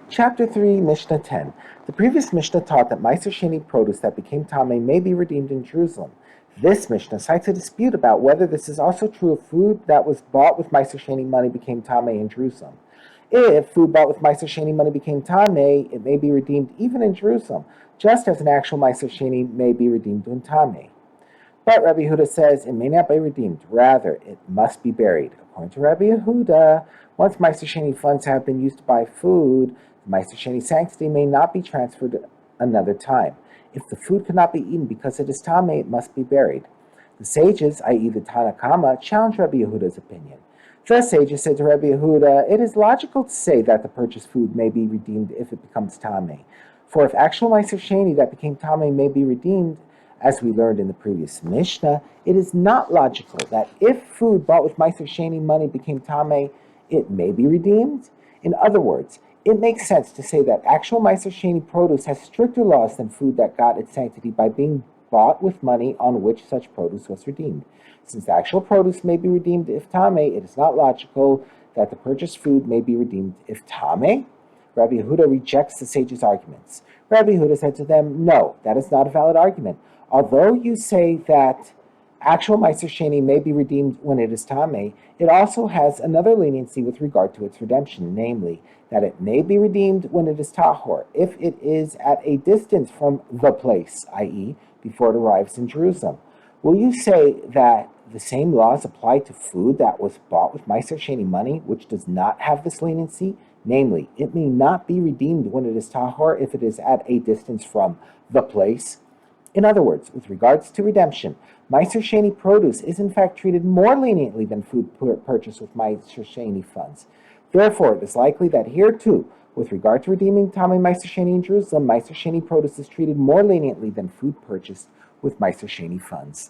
Chapter 3, Mishnah 10. The previous Mishnah taught that Maaser Sheni produce that became Tameh may be redeemed in Jerusalem. This Mishnah cites a dispute about whether this is also true of food that was bought with Maaser Sheni money became Tameh in Jerusalem. If food bought with Maaser Sheni money became Tameh, it may be redeemed even in Jerusalem, just as an actual Maaser Sheni may be redeemed when Tameh. But Rabbi Yehuda says it may not be redeemed. Rather, it must be buried. According to Rabbi Yehuda, once Maaser Sheni funds have been used to buy food, the Maaser Sheni sanctity may not be transferred another time. If the food cannot be eaten because it is tameh, it must be buried. The sages, i.e. the Tana Kama, challenge Rabbi Yehuda's opinion. The sages said to Rabbi Yehuda, it is logical to say that the purchased food may be redeemed if it becomes tameh. For if actual Maaser Sheni that became tameh may be redeemed, as we learned in the previous Mishnah, it is not logical that if food bought with Maaser Sheni money became tameh, it may be redeemed. In other words, it makes sense to say that actual Maaser Sheni produce has stricter laws than food that got its sanctity by being bought with money on which such produce was redeemed. Since the actual produce may be redeemed if tameh, it is not logical that the purchased food may be redeemed if tameh. Rabbi Yehuda rejects the sages' arguments. Rabbi Yehuda said to them, no, that is not a valid argument. Although you say that actual Maaser Sheni may be redeemed when it is tameh, it also has another leniency with regard to its redemption, namely, that it may be redeemed when it is tahor, if it is at a distance from the place, i.e., before it arrives in Jerusalem. Will you say that the same laws apply to food that was bought with Maaser Sheni money, which does not have this leniency? Namely, it may not be redeemed when it is tahor if it is at a distance from the place. In other words, with regards to redemption, Maaser Sheni produce is in fact treated more leniently than food purchased with Maaser Sheni funds. Therefore, it is likely that here too, with regard to redeeming tameh Maaser Sheni in Jerusalem, Maaser Sheni produce is treated more leniently than food purchased with Maaser Sheni funds.